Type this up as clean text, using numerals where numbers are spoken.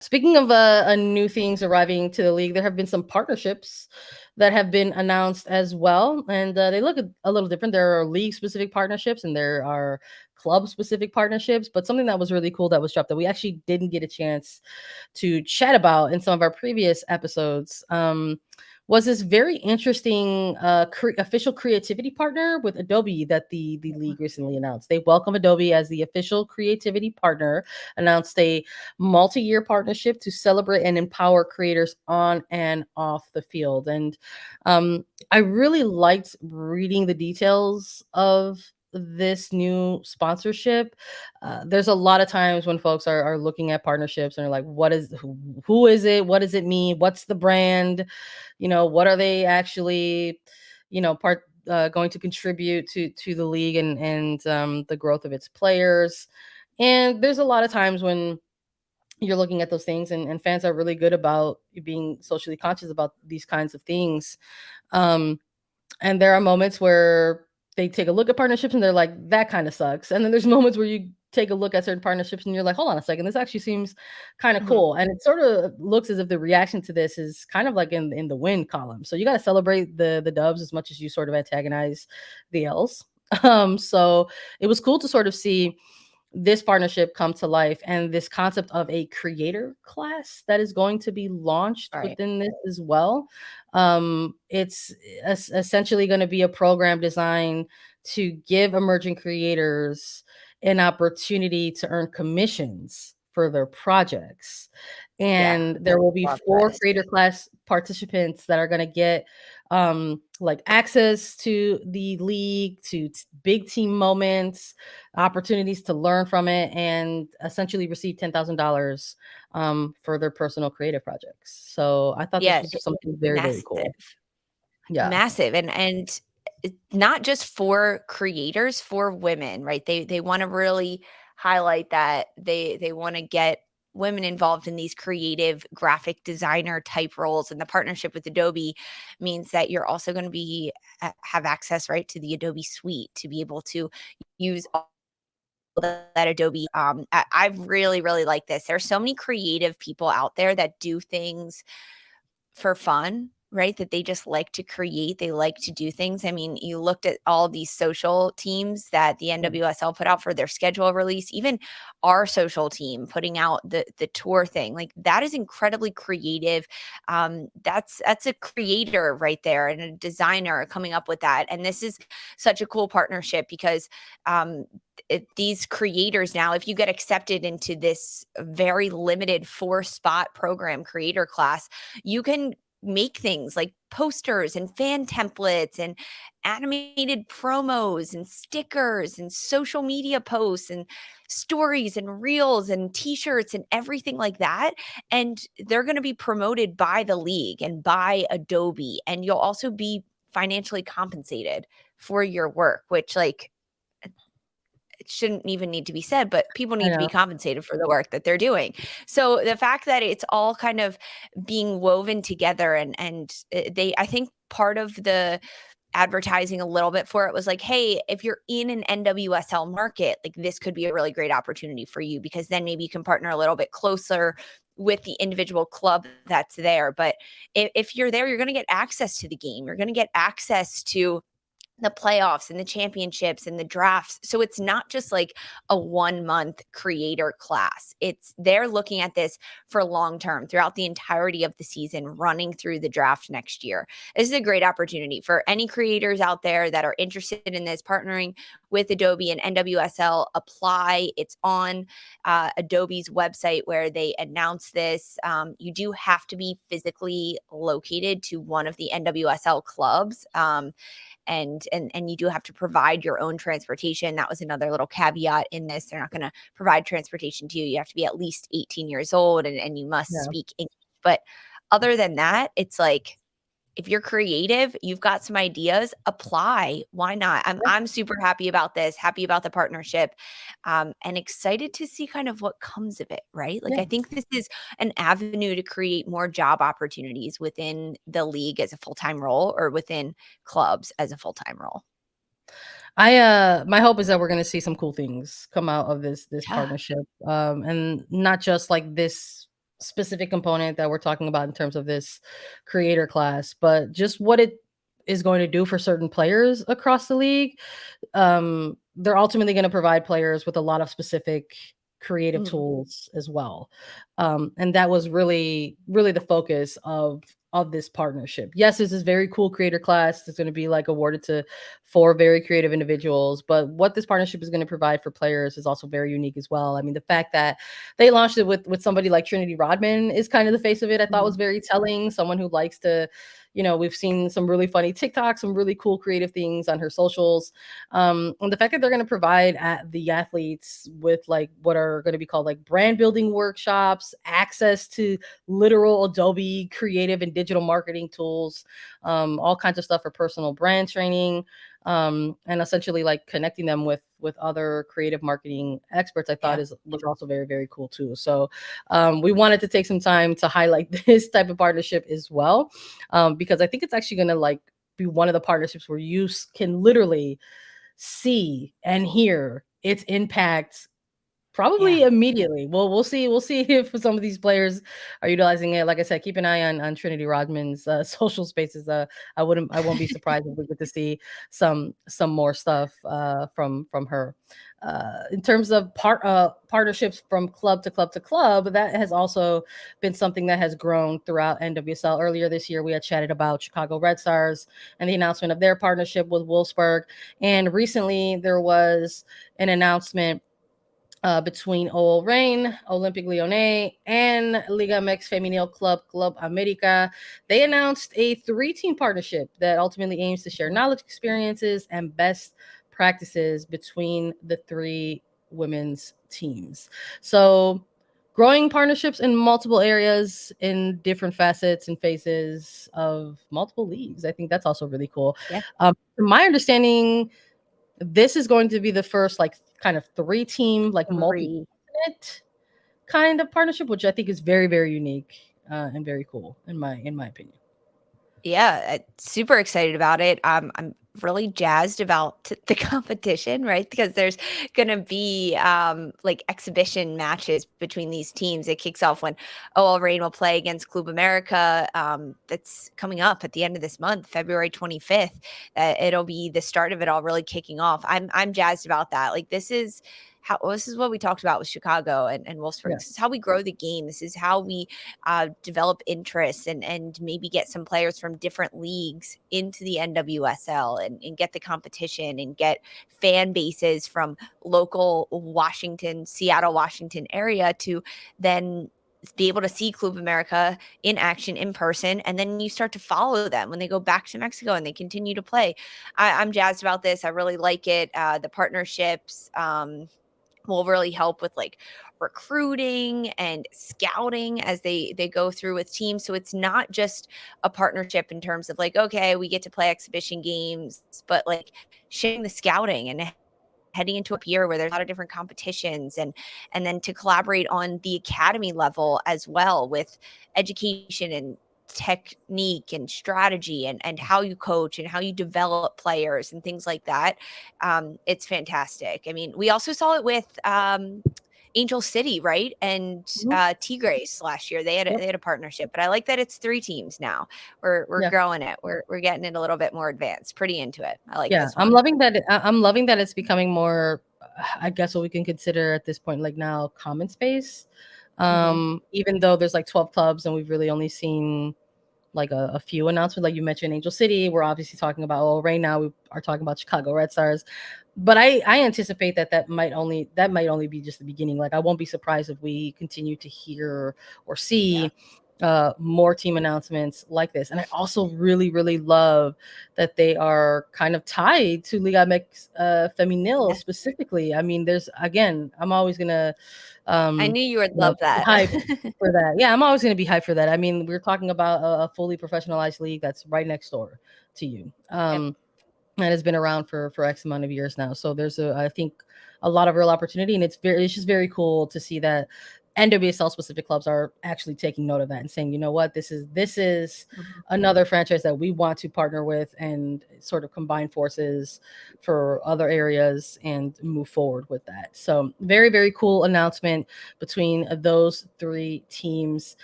Speaking of new things arriving to the league, there have been some partnerships that have been announced as well, and they look a little different. There are league-specific partnerships, and there are club-specific partnerships. But something that was really cool that was dropped that we actually didn't get a chance to chat about in some of our previous episodes was this very interesting official creativity partner with Adobe that the league recently announced. They welcome Adobe as the official creativity partner, announced a multi-year partnership to celebrate and empower creators on and off the field. And I really liked reading the details of this new sponsorship. There's a lot of times when folks are looking at partnerships and are like, what is who is it? What does it mean? What's the brand? What are they actually, part going to contribute to the league and the growth of its players. And there's a lot of times when you're looking at those things, and fans are really good about being socially conscious about these kinds of things. Um, and there are moments where they take a look at partnerships and they're like, that kind of sucks. And then there's moments where you take a look at certain partnerships and you're like, hold on a second, this actually seems kind of Mhm. cool. And it sort of looks as if the reaction to this is kind of like in the win column. So you got to celebrate the dubs as much as you sort of antagonize the L's. So it was cool to sort of see this partnership come to life, and this concept of a creator class that is going to be launched Right. within this as well. It's essentially going to be a program designed to give emerging creators an opportunity to earn commissions for their projects. Yeah, And I there will be love 4 this. creator class participants that are going to get like access to the league, to big team moments, opportunities to learn from it, and essentially receive $10,000 for their personal creative projects. So I thought this Yeah, was something very, very cool. massive, Yeah. massive, and not just for creators, for women, right? They wanna really highlight that they wanna get women involved in these creative graphic designer type roles, and the partnership with Adobe means that you're also gonna be have access, right, to the Adobe suite to be able to use all that Adobe, I really, really like this. There's so many creative people out there that do things for fun, right? That they just like to create, they like to do things. I mean, you looked at all these social teams that the NWSL put out for their schedule release, even our social team putting out the tour thing. Like that is incredibly creative. That's a creator right there and a designer coming up with that. And this is such a cool partnership because these creators now, if you get accepted into this very limited 4-spot program creator class, you can make things like posters and fan templates and animated promos and stickers and social media posts and stories and reels and t-shirts and everything like that. And they're going to be promoted by the league and by Adobe, and you'll also be financially compensated for your work, which like it shouldn't even need to be said, but people I need to be know. compensated for the work that they're doing. So the fact that it's all kind of being woven together, and they, I think part of the advertising a little bit for it was like, hey, if you're in an NWSL market, like this could be a really great opportunity for you, because then maybe you can partner a little bit closer with the individual club that's there. But if you're there, you're going to get access to the game. You're going to get access to the playoffs and the championships and the drafts. So it's not just like a 1-month creator class. It's they're looking at this for long term throughout the entirety of the season, running through the draft next year. This is a great opportunity for any creators out there that are interested in this, partnering with Adobe and NWSL. Apply. It's on Adobe's website where they announce this. You do have to be physically located to one of the NWSL clubs. And you do have to provide your own transportation. That was another little caveat in this. They're not going to provide transportation to you. You have to be at least 18 years old, and you must Yeah. speak English. But other than that, it's like if you're creative, you've got some ideas, apply. Why not? I'm super happy about this, happy about the partnership, and excited to see kind of what comes of it, right? Like Yeah. I think this is an avenue to create more job opportunities within the league as a full-time role, or within clubs as a full-time role. My hope is that we're gonna see some cool things come out of this Yeah. partnership. And not just like this specific component that we're talking about in terms of this creator class, but just what it is going to do for certain players across the league. They're ultimately going to provide players with a lot of specific creative Mhm. tools as well. And that was really the focus of this partnership. Yes, this is very cool creator class. It's going to be like awarded to 4 very creative individuals, but what this partnership is going to provide for players is also very unique as well. I mean, the fact that they launched it with somebody like Trinity Rodman is kind of the face of it. I thought Mhm. was very telling. Someone who likes to, we've seen some really funny TikToks, some really cool creative things on her socials. And the fact that they're going to provide the athletes with like what are going to be called like brand building workshops, access to literal Adobe creative and digital marketing tools, all kinds of stuff for personal brand training, and essentially like connecting them with other creative marketing experts, I thought Yeah. is was also very, very cool too. So we wanted to take some time to highlight this type of partnership as well, because I think it's actually going to like be one of the partnerships where you can literally see and hear its impact Yeah. probably immediately. Well, we'll see. We'll see if some of these players are utilizing it. Like I said, keep an eye on Trinity Rodman's social spaces. I won't be surprised if we get to see some more stuff from her. In terms of partnerships from club to club to club, that has also been something that has grown throughout NWSL. Earlier this year, we had chatted about Chicago Red Stars and the announcement of their partnership with Wolfsburg, and recently there was an announcement between OL Reign, Olympique Lyonnais, and Liga MX Femenil Club America. They announced a 3-team partnership that ultimately aims to share Mhm. knowledge, experiences, and best practices between the 3 women's teams. So, growing partnerships in multiple areas in different facets and phases of multiple leagues. I think that's also really cool. Yeah. From my understanding, this is going to be the first like kind of 3-team like Three. multi-continent kind of partnership, which I think is very, very unique and very cool in my opinion. Yeah, super excited about it. I'm really jazzed about the competition, right? Because there's gonna be like exhibition matches between these teams. It kicks off when OL Reign will play against Club America. That's coming up at the end of this month, February 25th. It'll be the start of it all really kicking off. I'm jazzed about that. Like this is what we talked about with Chicago and Wolfsburg. Yeah. This is how we grow the game. This is how we develop interests and maybe get some players from different leagues into the NWSL and get the competition and get fan bases from local Washington, Seattle, Washington area to then be able to see Club America in action in person. And then you start to follow them when they go back to Mexico and they continue to play. I'm jazzed about this. I really like it. The partnerships, will really help with like recruiting and scouting as they go through with teams. So it's not just a partnership in terms of like, okay, we get to play exhibition games, but like sharing the scouting and heading into a year where there's a lot of different competitions and then to collaborate on the academy level as well with education and technique and strategy and how you coach and how you develop players and things like that. It's fantastic. I mean, we also saw it with Angel City, right? And Mhm. Tigres last year. Yep. They had a partnership, but I like that it's 3 teams now. We're Yeah. growing it. We're getting it a little bit more advanced. Pretty into it. I like Yeah. this I'm one. loving that. I'm loving that it's becoming more, I guess, what we can consider at this point, like now common space. Mhm. Even though there's like 12 clubs and we've really only seen like a few announcements, like you mentioned Angel City. We're obviously talking about, well, right now we are talking about Chicago Red Stars, but I anticipate that might only be just the beginning. Like I won't be surprised if we continue to hear or Yeah. see more team announcements like this. And I also really, really love that they are kind of tied to Liga MX Feminil Yeah. specifically. I mean, there's again, I'm always gonna I um knew you would love be that. hyped for that. Yeah, I'm always going to be hyped for that. I mean, we're talking about a fully professionalized league that's right next door to you. Yep. And has been around for X amount of years now. So there's I think a lot of real opportunity, and it's just very cool to see that NWSL specific clubs are actually taking note of that and saying, you know what, this is Mhm. another franchise that we want to partner with and sort of combine forces for other areas and move forward with that. So very, very cool announcement between those three teams.